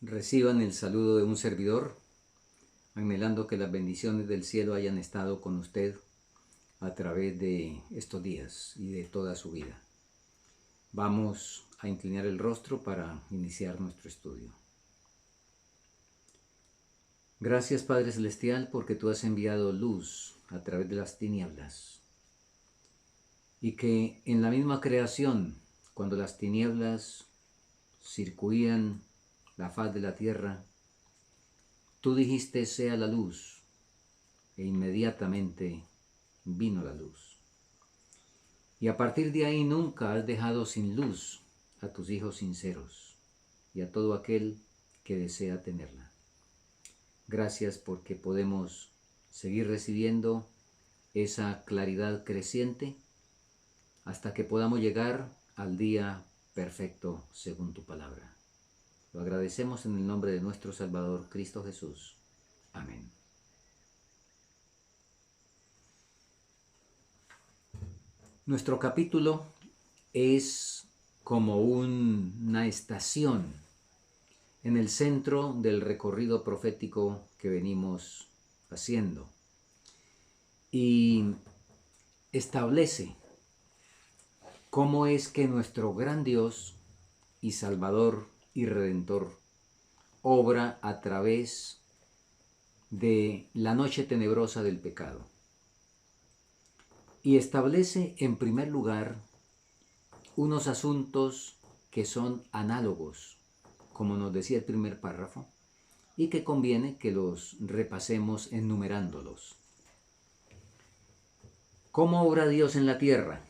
Reciban el saludo de un servidor, anhelando que las bendiciones del cielo hayan estado con usted a través de estos días y de toda su vida. Vamos a inclinar el rostro para iniciar nuestro estudio. Gracias, Padre Celestial, porque tú has enviado luz a través de las tinieblas y que en la misma creación, cuando las tinieblas circuían la faz de la tierra, tú dijiste sea la luz e inmediatamente vino la luz. Y a partir de ahí nunca has dejado sin luz a tus hijos sinceros y a todo aquel que desea tenerla. Gracias porque podemos seguir recibiendo esa claridad creciente hasta que podamos llegar al día perfecto según tu palabra. Lo agradecemos en el nombre de nuestro Salvador, Cristo Jesús. Amén. Nuestro capítulo es como una estación en el centro del recorrido profético que venimos haciendo y establece cómo es que nuestro gran Dios y Salvador y Redentor obra a través de la noche tenebrosa del pecado. Y establece en primer lugar unos asuntos que son análogos, como nos decía el primer párrafo, y que conviene que los repasemos enumerándolos. ¿Cómo obra Dios en la tierra?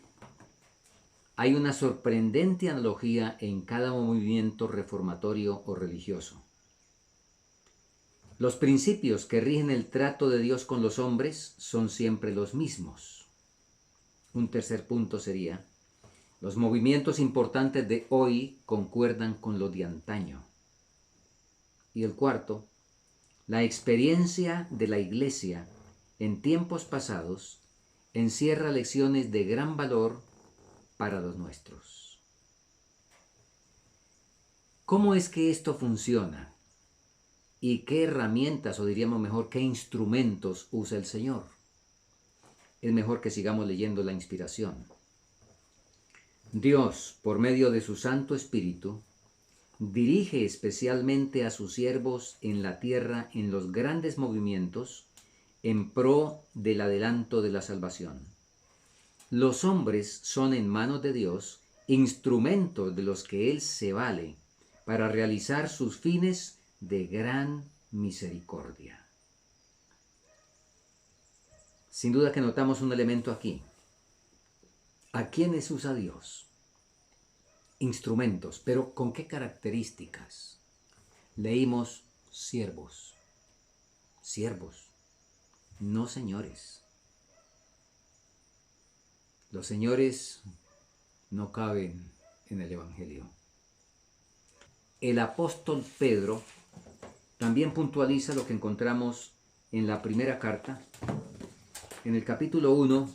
Hay una sorprendente analogía en cada movimiento reformatorio o religioso. Los principios que rigen el trato de Dios con los hombres son siempre los mismos. Un tercer punto sería: los movimientos importantes de hoy concuerdan con los de antaño. Y el cuarto: la experiencia de la Iglesia en tiempos pasados encierra lecciones de gran valor para los nuestros. ¿Cómo es que esto funciona? ¿Y qué herramientas, o diríamos mejor, qué instrumentos usa el Señor? Es mejor que sigamos leyendo la inspiración. Dios, por medio de su Santo Espíritu, dirige especialmente a sus siervos en la tierra en los grandes movimientos en pro del adelanto de la salvación. Los hombres son en manos de Dios instrumentos de los que Él se vale para realizar sus fines de gran misericordia. Sin duda que notamos un elemento aquí. ¿A quiénes usa Dios? Instrumentos, pero ¿con qué características? Leímos siervos. Siervos, no señores. Los señores no caben en el Evangelio. El apóstol Pedro también puntualiza lo que encontramos en la primera carta, en el capítulo 1,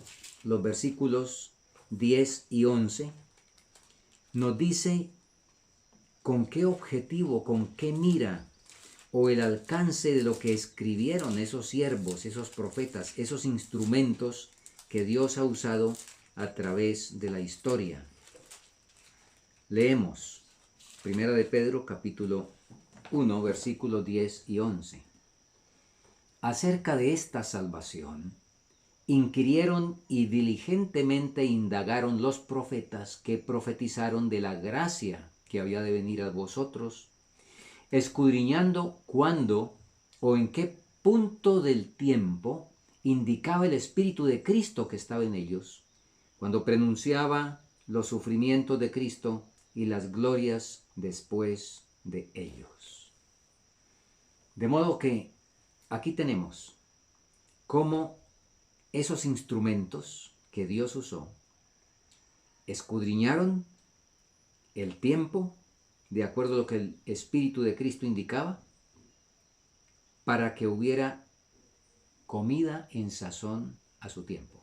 los versículos 10 y 11, nos dice con qué objetivo, con qué mira o el alcance de lo que escribieron esos siervos, esos profetas, esos instrumentos que Dios ha usado a través de la historia. Leemos Primera de Pedro, capítulo 1, versículos 10 y 11. Acerca de esta salvación, inquirieron y diligentemente indagaron los profetas que profetizaron de la gracia que había de venir a vosotros, escudriñando cuándo o en qué punto del tiempo indicaba el Espíritu de Cristo que estaba en ellos, cuando pronunciaba los sufrimientos de Cristo y las glorias después de ellos. De modo que aquí tenemos cómo esos instrumentos que Dios usó escudriñaron el tiempo de acuerdo a lo que el Espíritu de Cristo indicaba, para que hubiera comida en sazón a su tiempo.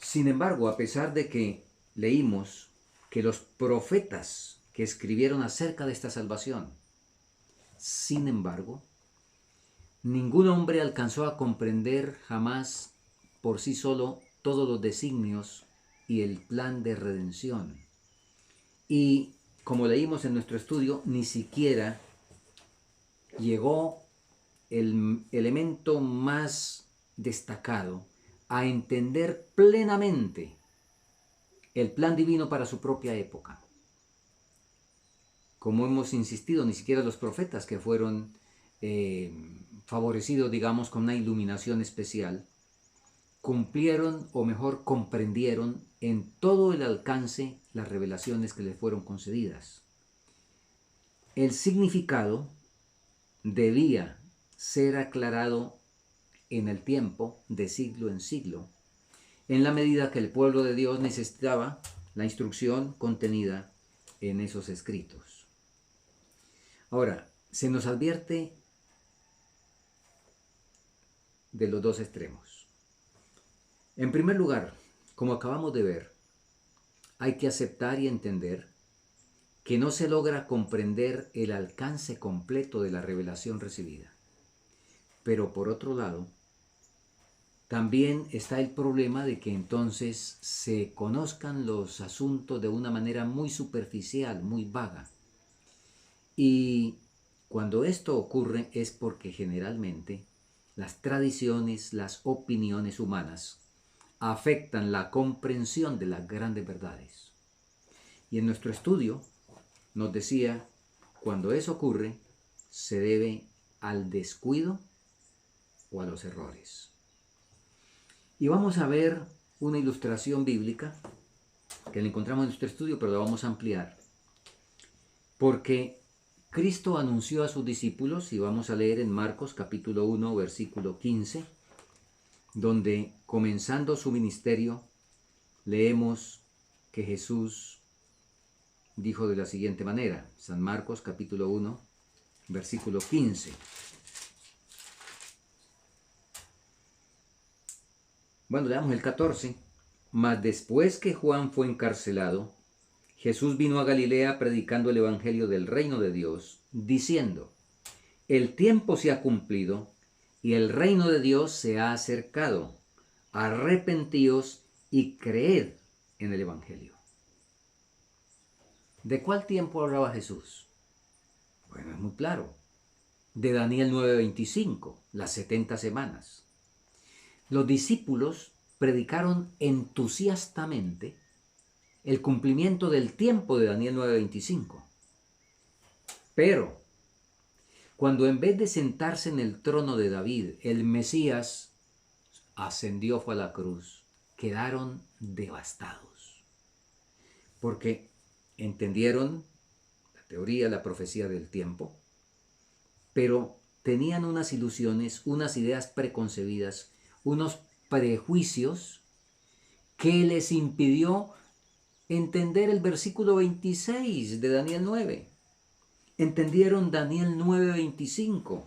Sin embargo, a pesar de que leímos que los profetas que escribieron acerca de esta salvación Sin embargo, ningún hombre alcanzó a comprender jamás por sí solo todos los designios y el plan de redención. Y como leímos en nuestro estudio, ni siquiera llegó el elemento más destacado a entender plenamente el plan divino para su propia época. Como hemos insistido, ni siquiera los profetas que fueron favorecidos, digamos, con una iluminación especial, cumplieron o mejor comprendieron en todo el alcance las revelaciones que les fueron concedidas. El significado debía ser aclarado en el tiempo, de siglo en siglo, en la medida que el pueblo de Dios necesitaba la instrucción contenida en esos escritos. Ahora, se nos advierte de los dos extremos. En primer lugar, como acabamos de ver, hay que aceptar y entender que no se logra comprender el alcance completo de la revelación recibida. Pero por otro lado, también está el problema de que entonces se conozcan los asuntos de una manera muy superficial, muy vaga. Y cuando esto ocurre es porque generalmente las tradiciones, las opiniones humanas afectan la comprensión de las grandes verdades. Y en nuestro estudio nos decía, cuando eso ocurre, se debe al descuido o a los errores. Y vamos a ver una ilustración bíblica que la encontramos en nuestro estudio, pero la vamos a ampliar. Porque Cristo anunció a sus discípulos, y vamos a leer en Marcos capítulo 1, versículo 15, donde comenzando su ministerio, leemos que Jesús dijo de la siguiente manera, San Marcos capítulo 1, versículo 15. Bueno, leamos el 14. Mas después que Juan fue encarcelado, Jesús vino a Galilea predicando el evangelio del reino de Dios, diciendo, el tiempo se ha cumplido y el reino de Dios se ha acercado. Arrepentíos y creed en el evangelio. ¿De cuál tiempo hablaba Jesús? Bueno, es muy claro. De Daniel 9:25, las 70 semanas. Los discípulos predicaron entusiastamente el cumplimiento del tiempo de Daniel 9:25. Pero, cuando en vez de sentarse en el trono de David, el Mesías ascendió fue a la cruz, quedaron devastados. Porque entendieron la teoría, la profecía del tiempo, pero tenían unas ilusiones, unas ideas preconcebidas, unos prejuicios que les impidió entender el versículo 26 de Daniel 9. Entendieron Daniel 9:25,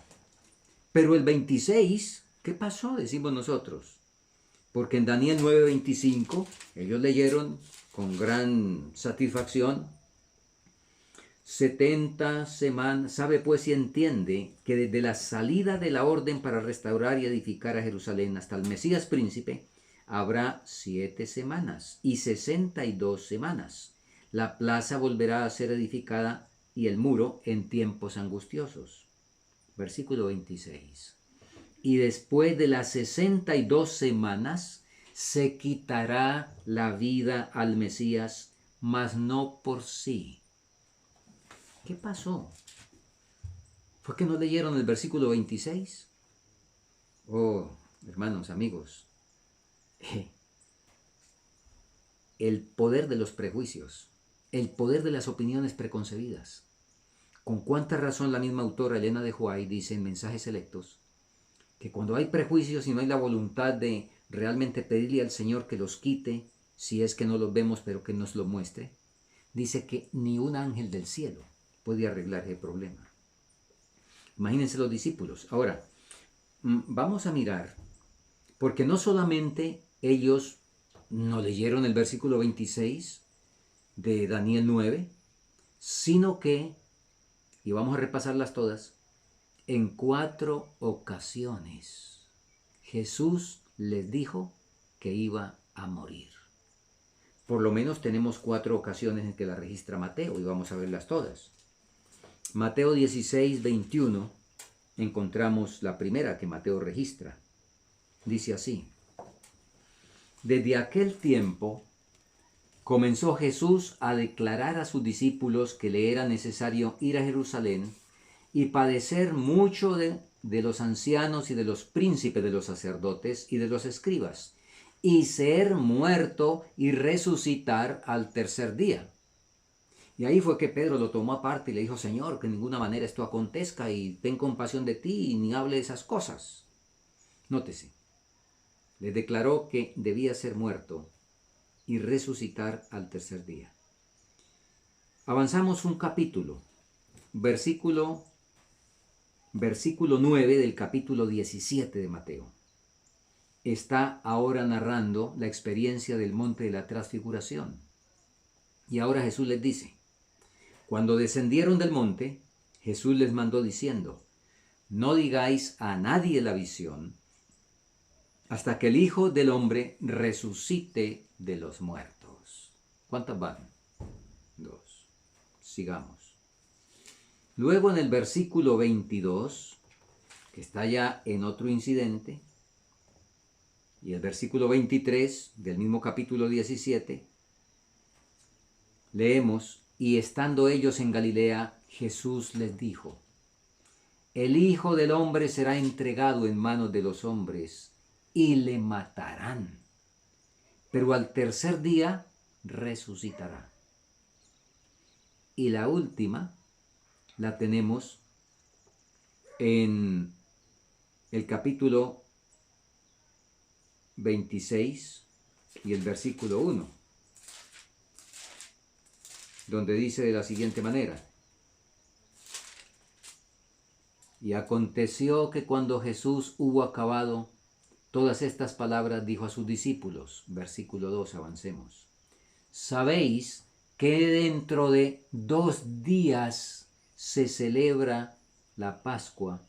pero el 26, ¿qué pasó? Decimos nosotros. Porque en Daniel 9:25 ellos leyeron con gran satisfacción 70 semanas, sabe pues y entiende que desde la salida de la orden para restaurar y edificar a Jerusalén hasta el Mesías príncipe, habrá 7 semanas y 62 semanas. La plaza volverá a ser edificada y el muro en tiempos angustiosos. Versículo 26. Y después de las 62 semanas se quitará la vida al Mesías, mas no por sí. ¿Qué pasó? ¿Fue que no leyeron el versículo 26? Oh, hermanos, amigos, el poder de los prejuicios, el poder de las opiniones preconcebidas. Con cuánta razón la misma autora Elena de White dice en Mensajes Selectos que cuando hay prejuicios y no hay la voluntad de realmente pedirle al Señor que los quite, si es que no los vemos pero que nos lo muestre, dice que ni un ángel del cielo puede arreglar el problema. Imagínense los discípulos. Ahora, vamos a mirar, porque no solamente ellos no leyeron el versículo 26 de Daniel 9, sino que, y vamos a repasarlas todas, en 4 ocasiones Jesús les dijo que iba a morir. Por lo menos tenemos 4 ocasiones en que la registra Mateo y vamos a verlas todas. Mateo 16, 21, encontramos la primera que Mateo registra. Dice así: desde aquel tiempo comenzó Jesús a declarar a sus discípulos que le era necesario ir a Jerusalén y padecer mucho de los ancianos y de los príncipes de los sacerdotes y de los escribas, y ser muerto y resucitar al tercer día. Y ahí fue que Pedro lo tomó aparte y le dijo: Señor, que de ninguna manera esto acontezca, y ten compasión de ti y ni hable de esas cosas. Nótese, le declaró que debía ser muerto y resucitar al tercer día. Avanzamos un capítulo, versículo 9 del capítulo 17 de Mateo. Está ahora narrando la experiencia del monte de la transfiguración. Y ahora Jesús les dice: cuando descendieron del monte, Jesús les mandó diciendo: no digáis a nadie la visión hasta que el Hijo del Hombre resucite de los muertos. ¿Cuántas van? 2. Sigamos. Luego en el versículo 22, que está ya en otro incidente, y el versículo 23 del mismo capítulo 17, leemos: y estando ellos en Galilea, Jesús les dijo: el Hijo del Hombre será entregado en manos de los hombres, y le matarán, pero al tercer día resucitará. Y la última la tenemos en el capítulo 26 y el versículo 1, donde dice de la siguiente manera: y aconteció que cuando Jesús hubo acabado todas estas palabras, dijo a sus discípulos, versículo 2, avancemos: sabéis que dentro de 2 días se celebra la Pascua,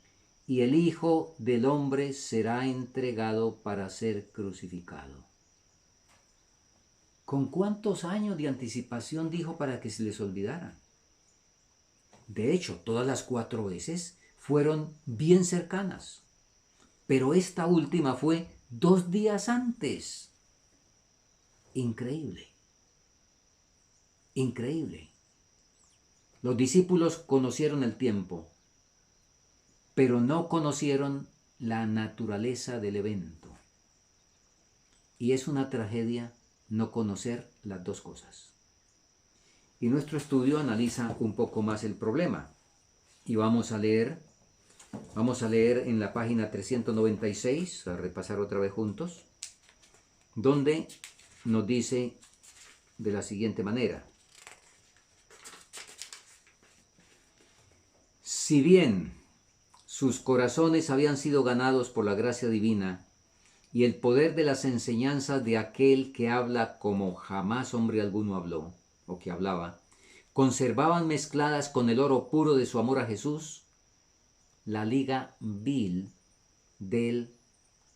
y el Hijo del Hombre será entregado para ser crucificado. ¿Con cuántos años de anticipación dijo para que se les olvidara? De hecho, todas las 4 veces fueron bien cercanas, pero esta última fue 2 días antes. Increíble. Increíble. Los discípulos conocieron el tiempo, pero no conocieron la naturaleza del evento. Y es una tragedia no conocer las dos cosas. Y nuestro estudio analiza un poco más el problema. Y vamos a leer en la página 396, a repasar otra vez juntos, donde nos dice de la siguiente manera: si bien sus corazones habían sido ganados por la gracia divina y el poder de las enseñanzas de aquel que habla como jamás hombre alguno habló, o que hablaba, conservaban mezcladas con el oro puro de su amor a Jesús la liga vil del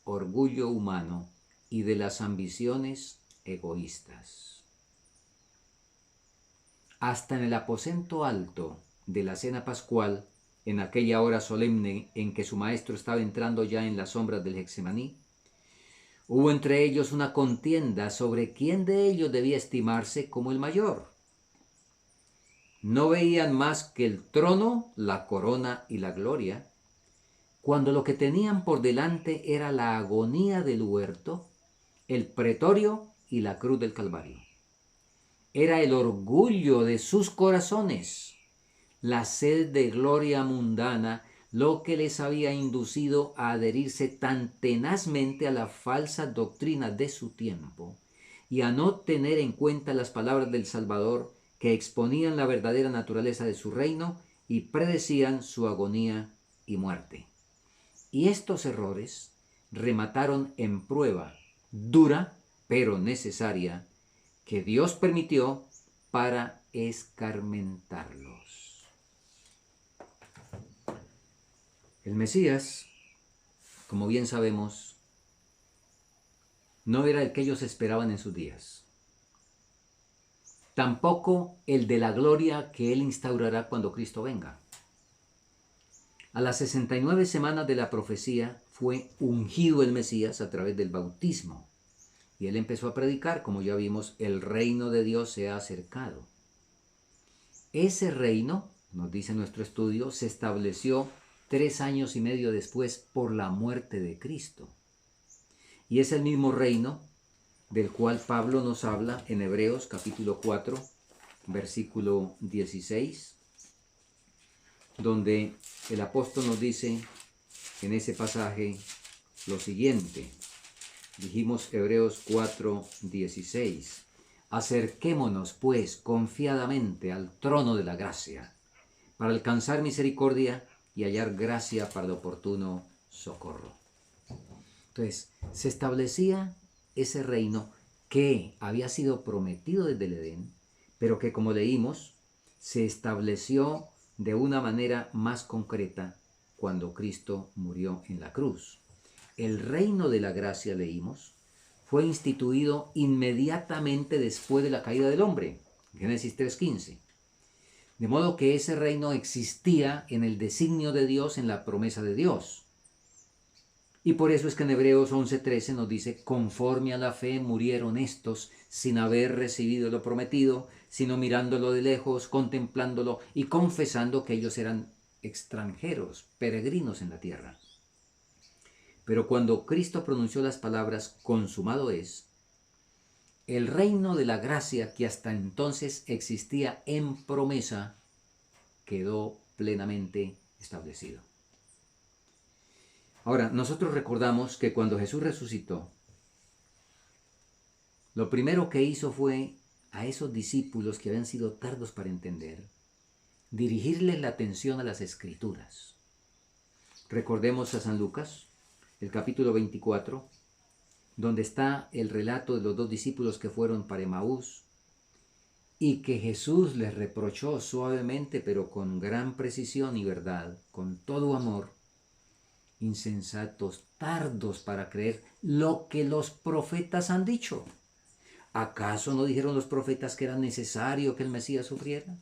orgullo humano y de las ambiciones egoístas. Hasta en el aposento alto de la cena pascual, en aquella hora solemne en que su maestro estaba entrando ya en las sombras del Getsemaní, hubo entre ellos una contienda sobre quién de ellos debía estimarse como el mayor. No veían más que el trono, la corona y la gloria, cuando lo que tenían por delante era la agonía del huerto, el pretorio y la cruz del Calvario. Era el orgullo de sus corazones, la sed de gloria mundana, lo que les había inducido a adherirse tan tenazmente a la falsa doctrina de su tiempo y a no tener en cuenta las palabras del Salvador, que exponían la verdadera naturaleza de su reino y predecían su agonía y muerte. Y estos errores remataron en prueba dura pero necesaria que Dios permitió para escarmentarlos. El Mesías, como bien sabemos, no era el que ellos esperaban en sus días. Tampoco el de la gloria que Él instaurará cuando Cristo venga. A las 69 semanas de la profecía fue ungido el Mesías a través del bautismo. Y Él empezó a predicar, como ya vimos, el reino de Dios se ha acercado. Ese reino, nos dice nuestro estudio, se estableció 3 años y medio después por la muerte de Cristo. Y es el mismo reino del cual Pablo nos habla en Hebreos capítulo 4, versículo 16, donde el apóstol nos dice en ese pasaje lo siguiente. Dijimos Hebreos 4, 16. Acerquémonos pues confiadamente al trono de la gracia, para alcanzar misericordia y hallar gracia para el oportuno socorro. Entonces, se establecía ese reino que había sido prometido desde el Edén, pero que, como leímos, se estableció de una manera más concreta cuando Cristo murió en la cruz. El reino de la gracia, leímos, fue instituido inmediatamente después de la caída del hombre, Génesis 3:15. De modo que ese reino existía en el designio de Dios, en la promesa de Dios. Y por eso es que en Hebreos 11:13 nos dice, conforme a la fe murieron estos sin haber recibido lo prometido, sino mirándolo de lejos, contemplándolo y confesando que ellos eran extranjeros, peregrinos en la tierra. Pero cuando Cristo pronunció las palabras consumado es, el reino de la gracia que hasta entonces existía en promesa quedó plenamente establecido. Ahora, nosotros recordamos que cuando Jesús resucitó, lo primero que hizo fue a esos discípulos que habían sido tardos para entender, dirigirles la atención a las Escrituras. Recordemos a San Lucas, el capítulo 24, donde está el relato de los 2 discípulos que fueron para Emaús y que Jesús les reprochó suavemente, pero con gran precisión y verdad, con todo amor, insensatos, tardos para creer lo que los profetas han dicho. ¿Acaso no dijeron los profetas que era necesario que el Mesías sufriera?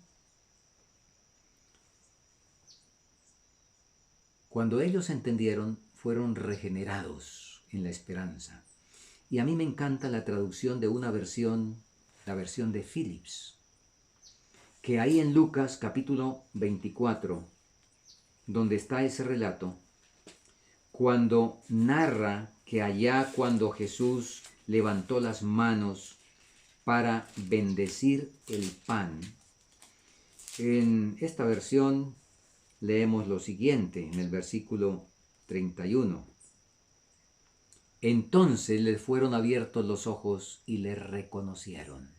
Cuando ellos entendieron, fueron regenerados en la esperanza. Y a mí me encanta la traducción de una versión, la versión de Phillips, que ahí en Lucas capítulo 24, donde está ese relato, cuando narra que allá cuando Jesús levantó las manos para bendecir el pan, en esta versión leemos lo siguiente en el versículo 31. Entonces les fueron abiertos los ojos y le reconocieron.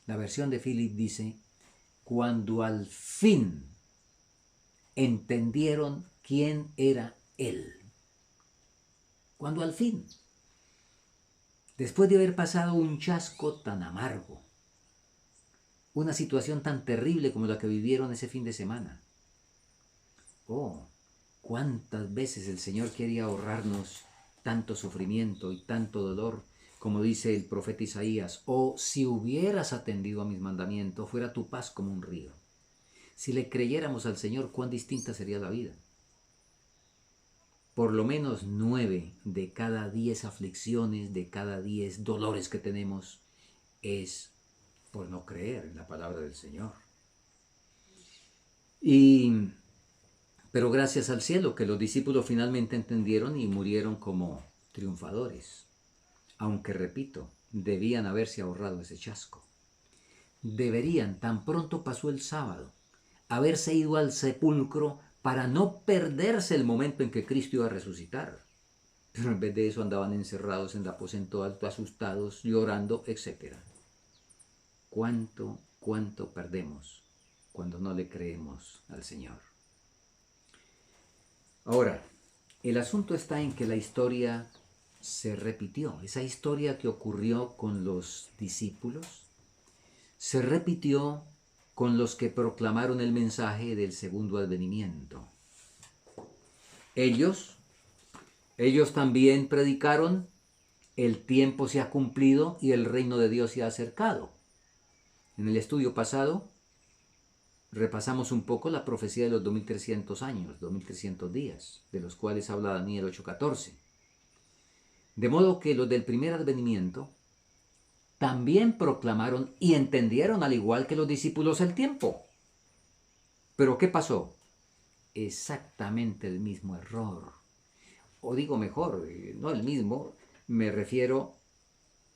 La versión de Philip dice, cuando al fin entendieron quién era Él. Cuando al fin, después de haber pasado un chasco tan amargo, una situación tan terrible como la que vivieron ese fin de semana. Oh, cuántas veces el Señor quería ahorrarnos tanto sufrimiento y tanto dolor, como dice el profeta Isaías, oh, si hubieras atendido a mis mandamientos, fuera tu paz como un río. Si le creyéramos al Señor, cuán distinta sería la vida. Por lo menos 9 de cada 10 aflicciones, de cada 10 dolores que tenemos, es por no creer en la palabra del Señor. Pero gracias al cielo que los discípulos finalmente entendieron y murieron como triunfadores. Aunque, repito, debían haberse ahorrado ese chasco. Deberían, tan pronto pasó el sábado, haberse ido al sepulcro para no perderse el momento en que Cristo iba a resucitar. Pero en vez de eso andaban encerrados en el aposento alto, asustados, llorando, etc. ¿Cuánto perdemos cuando no le creemos al Señor? Ahora, el asunto está en que la historia se repitió. Esa historia que ocurrió con los discípulos se repitió con los que proclamaron el mensaje del segundo advenimiento. Ellos, ellos también predicaron: el tiempo se ha cumplido y el reino de Dios se ha acercado. En el estudio pasado repasamos un poco la profecía de los 2300 años, 2300 días, de los cuales habla Daniel 8:14. De modo que los del primer advenimiento también proclamaron y entendieron, al igual que los discípulos, el tiempo. ¿Pero qué pasó? Exactamente el mismo error. O digo mejor, no el mismo, me refiero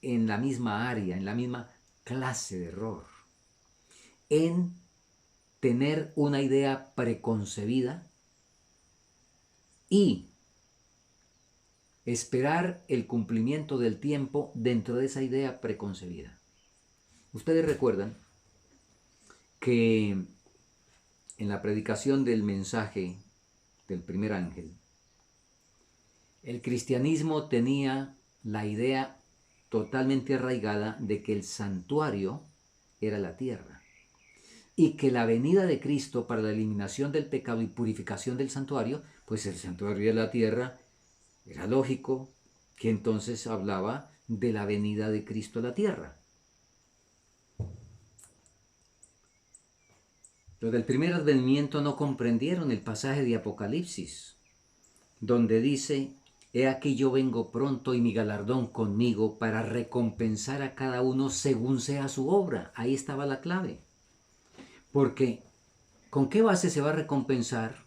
en la misma área, en la misma clase de error. En tener una idea preconcebida y esperar el cumplimiento del tiempo dentro de esa idea preconcebida. Ustedes recuerdan que en la predicación del mensaje del primer ángel, el cristianismo tenía la idea totalmente arraigada de que el santuario era la tierra y que la venida de Cristo para la eliminación del pecado y purificación del santuario, pues el santuario era la tierra. Era lógico que entonces hablaba de la venida de Cristo a la tierra. Los del primer advenimiento no comprendieron el pasaje de Apocalipsis, donde dice: he aquí yo vengo pronto y mi galardón conmigo para recompensar a cada uno según sea su obra. Ahí estaba la clave. Porque ¿con qué base se va a recompensar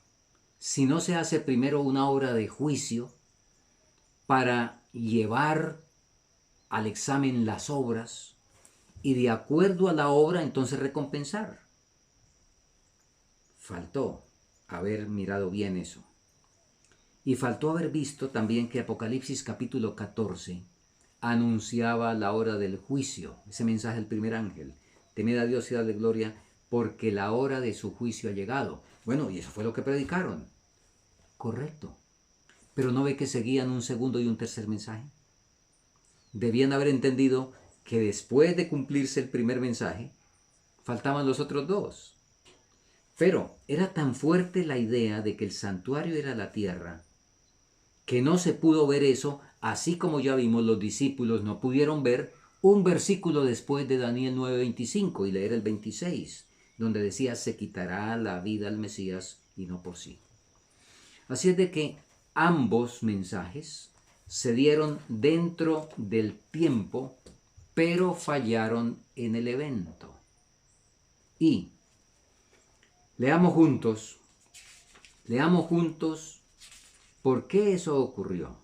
si no se hace primero una obra de juicio para llevar al examen las obras y de acuerdo a la obra entonces recompensar? Faltó haber mirado bien eso. Y faltó haber visto también que Apocalipsis capítulo 14 anunciaba la hora del juicio. Ese mensaje del primer ángel: temed a Dios y dadle gloria, porque la hora de su juicio ha llegado. Bueno, y eso fue lo que predicaron. Correcto. Pero ¿no ve que seguían un segundo y un tercer mensaje? Debían haber entendido que después de cumplirse el primer mensaje, faltaban los otros dos. Pero era tan fuerte la idea de que el santuario era la tierra, que no se pudo ver eso, así como ya vimos, los discípulos no pudieron ver un versículo después de Daniel 9:25 y leer el 26, donde decía: se quitará la vida al Mesías y no por sí. Así es de que ambos mensajes se dieron dentro del tiempo, pero fallaron en el evento. Y leamos juntos por qué eso ocurrió.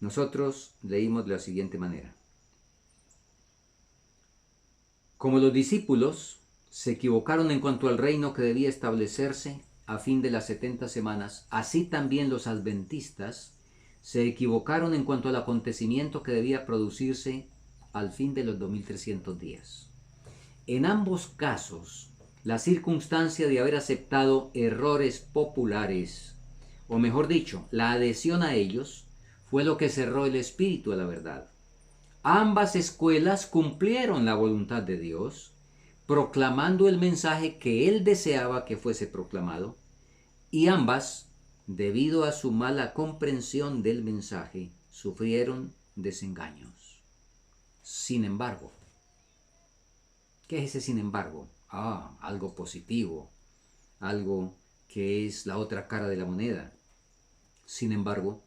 Nosotros leímos de la siguiente manera: como los discípulos se equivocaron en cuanto al reino que debía establecerse a fin de las 70 semanas, así también los adventistas se equivocaron en cuanto al acontecimiento que debía producirse al fin de los 2300 días. En ambos casos, la circunstancia de haber aceptado errores populares, o mejor dicho, la adhesión a ellos, fue lo que cerró el espíritu a la verdad. Ambas escuelas cumplieron la voluntad de Dios, proclamando el mensaje que Él deseaba que fuese proclamado, y ambas, debido a su mala comprensión del mensaje, sufrieron desengaños. Sin embargo, ¿qué es ese sin embargo? Algo positivo, algo que es la otra cara de la moneda. Sin embargo,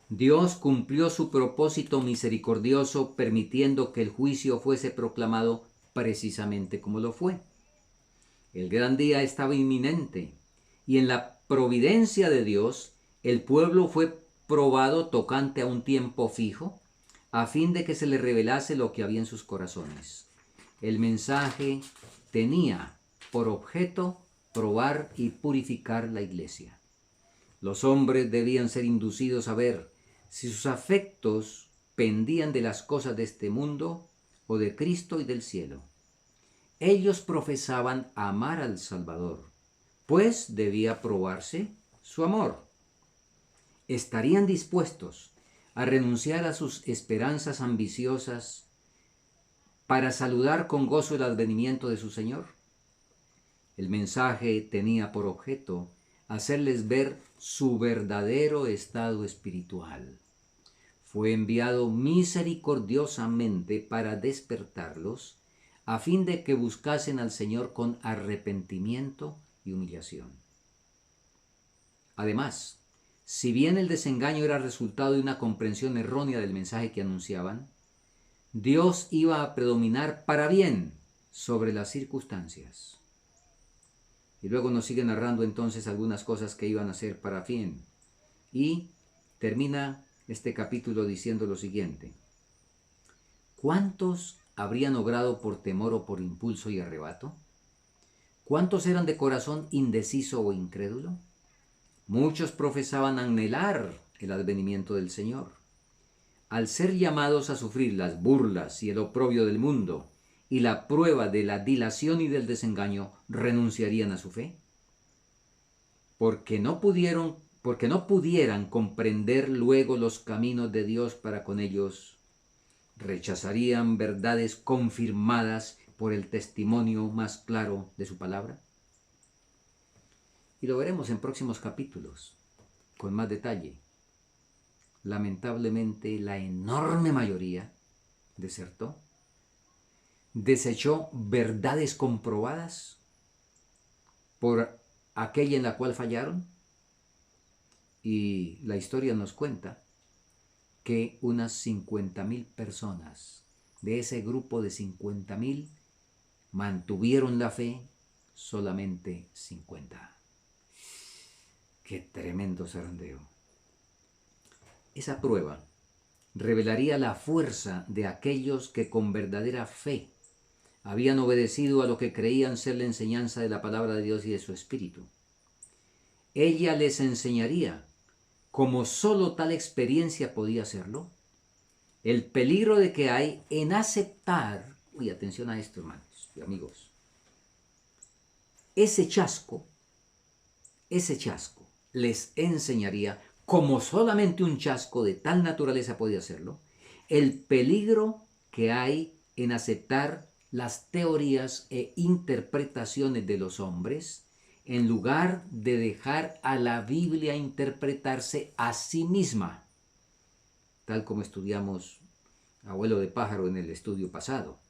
Dios cumplió su propósito misericordioso permitiendo que el juicio fuese proclamado precisamente como lo fue. El gran día estaba inminente y en la providencia de Dios el pueblo fue probado tocante a un tiempo fijo a fin de que se le revelase lo que había en sus corazones. El mensaje tenía por objeto probar y purificar la iglesia. Los hombres debían ser inducidos a ver si sus afectos pendían de las cosas de este mundo o de Cristo y del cielo. Ellos profesaban amar al Salvador, pues debía probarse su amor. ¿Estarían dispuestos a renunciar a sus esperanzas ambiciosas para saludar con gozo el advenimiento de su Señor? El mensaje tenía por objeto hacerles ver su verdadero estado espiritual. Fue enviado misericordiosamente para despertarlos, a fin de que buscasen al Señor con arrepentimiento y humillación. Además, si bien el desengaño era resultado de una comprensión errónea del mensaje que anunciaban, Dios iba a predominar para bien sobre las circunstancias. Y luego nos sigue narrando entonces algunas cosas que iban a ser para bien. Y termina este capítulo diciendo lo siguiente: ¿cuántos habrían obrado por temor o por impulso y arrebato? ¿Cuántos eran de corazón indeciso o incrédulo? Muchos profesaban anhelar el advenimiento del Señor. Al ser llamados a sufrir las burlas y el oprobio del mundo y la prueba de la dilación y del desengaño, ¿renunciarían a su fe? Porque no pudieran comprender luego los caminos de Dios para con ellos, rechazarían verdades confirmadas por el testimonio más claro de su palabra. Y lo veremos en próximos capítulos, con más detalle. Lamentablemente, la enorme mayoría desertó, desechó verdades comprobadas por aquella en la cual fallaron, y la historia nos cuenta que unas 50,000 personas de ese grupo de 50,000 mantuvieron la fe, solamente 50. ¡Qué tremendo zarandeo! Esa prueba revelaría la fuerza de aquellos que con verdadera fe habían obedecido a lo que creían ser la enseñanza de la palabra de Dios y de su Espíritu. Ella les enseñaría, como sólo tal experiencia podía hacerlo, el peligro de que hay en aceptar, y atención a esto, hermanos y amigos, ese chasco les enseñaría, como solamente un chasco de tal naturaleza podía hacerlo, el peligro que hay en aceptar las teorías e interpretaciones de los hombres, en lugar de dejar a la Biblia interpretarse a sí misma, tal como estudiamos a vuelo de pájaro en el estudio pasado.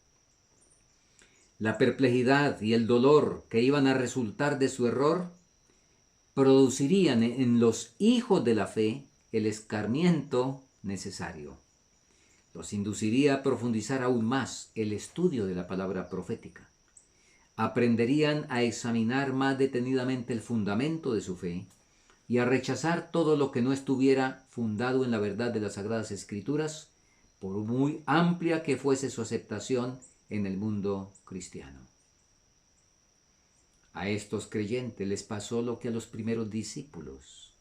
La perplejidad y el dolor que iban a resultar de su error producirían en los hijos de la fe el escarmiento necesario. Los induciría a profundizar aún más el estudio de la palabra profética. Aprenderían a examinar más detenidamente el fundamento de su fe y a rechazar todo lo que no estuviera fundado en la verdad de las Sagradas Escrituras, por muy amplia que fuese su aceptación en el mundo cristiano. A estos creyentes les pasó lo que a los primeros discípulos.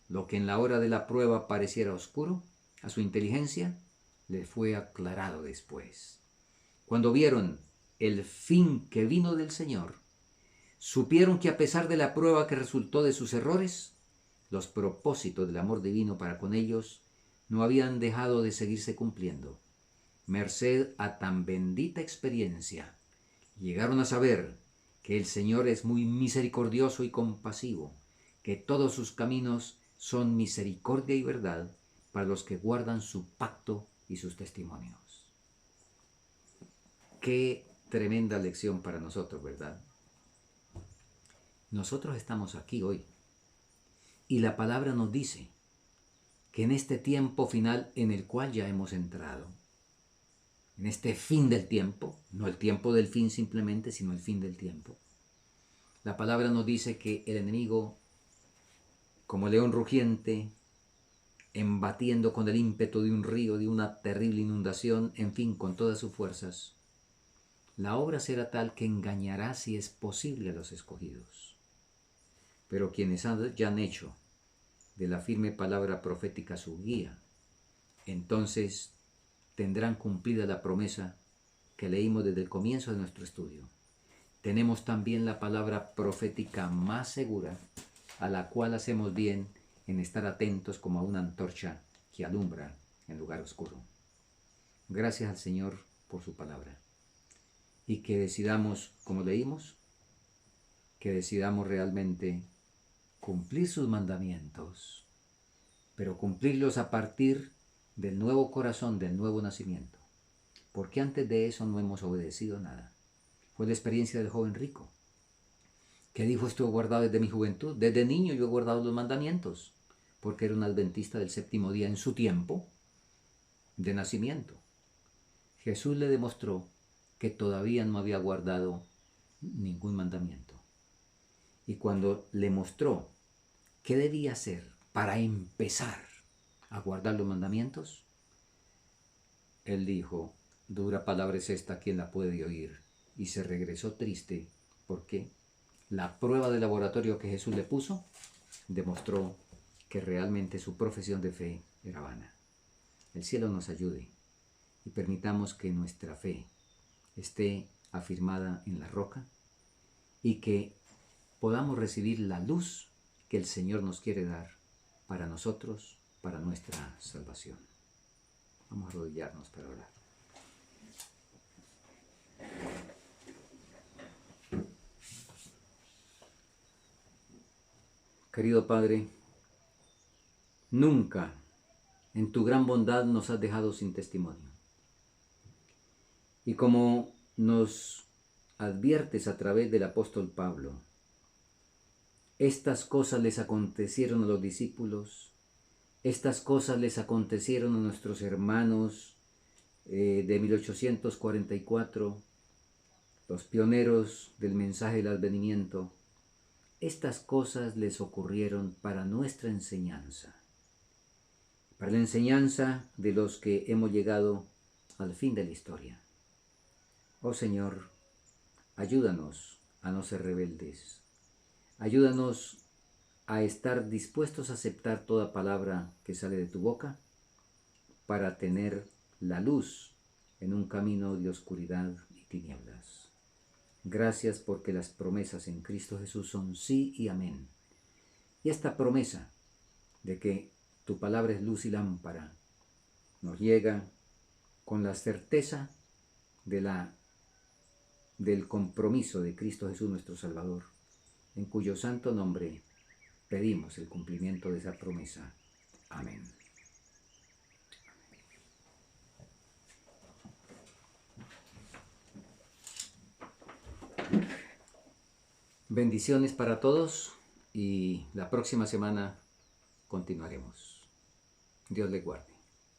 Lo que en la hora de la prueba pareciera oscuro a su inteligencia, les fue aclarado después. Cuando vieron el fin que vino del Señor, supieron que a pesar de la prueba que resultó de sus errores, los propósitos del amor divino para con ellos no habían dejado de seguirse cumpliendo. Merced a tan bendita experiencia, llegaron a saber que el Señor es muy misericordioso y compasivo, que todos sus caminos son misericordia y verdad para los que guardan su pacto y sus testimonios. Qué tremenda lección para nosotros, ¿verdad? Nosotros estamos aquí hoy y la palabra nos dice que en este tiempo final en el cual ya hemos entrado, en este fin del tiempo, no el tiempo del fin simplemente, sino el fin del tiempo, la palabra nos dice que el enemigo, como león rugiente, embatiendo con el ímpetu de un río, de una terrible inundación, en fin, con todas sus fuerzas, la obra será tal que engañará, si es posible, a los escogidos. Pero quienes ya han hecho de la firme palabra profética su guía, entonces tendrán cumplida la promesa que leímos desde el comienzo de nuestro estudio. Tenemos también la palabra profética más segura, a la cual hacemos bien en estar atentos como a una antorcha que alumbra en lugar oscuro. Gracias al Señor por su palabra. Y que decidamos, como leímos, que decidamos realmente cumplir sus mandamientos, pero cumplirlos a partir del nuevo corazón, del nuevo nacimiento. Porque antes de eso no hemos obedecido nada. Fue la experiencia del joven rico, que dijo: esto he guardado desde mi juventud, desde niño yo he guardado los mandamientos, porque era un adventista del séptimo día en su tiempo de nacimiento. Jesús le demostró que todavía no había guardado ningún mandamiento. Y cuando le mostró qué debía hacer para empezar a guardar los mandamientos, él dijo: dura palabra es esta, ¿quién la puede oír? Y se regresó triste porque la prueba de laboratorio que Jesús le puso demostró que realmente su profesión de fe era vana. El cielo nos ayude y permitamos que nuestra fe esté afirmada en la roca y que podamos recibir la luz que el Señor nos quiere dar para nosotros, para nuestra salvación. Vamos a arrodillarnos para orar. Querido Padre, nunca en tu gran bondad nos has dejado sin testimonio. Y como nos adviertes a través del apóstol Pablo, estas cosas les acontecieron a los discípulos, estas cosas les acontecieron a nuestros hermanos de 1844, los pioneros del mensaje del advenimiento. Estas cosas les ocurrieron para nuestra enseñanza, para la enseñanza de los que hemos llegado al fin de la historia. Oh Señor, ayúdanos a no ser rebeldes. Ayúdanos a estar dispuestos a aceptar toda palabra que sale de tu boca para tener la luz en un camino de oscuridad y tinieblas. Gracias porque las promesas en Cristo Jesús son sí y amén. Y esta promesa de que tu palabra es luz y lámpara nos llega con la certeza del compromiso de Cristo Jesús nuestro Salvador, en cuyo santo nombre pedimos el cumplimiento de esa promesa. Amén. Bendiciones para todos y la próxima semana continuaremos. Dios les guarde.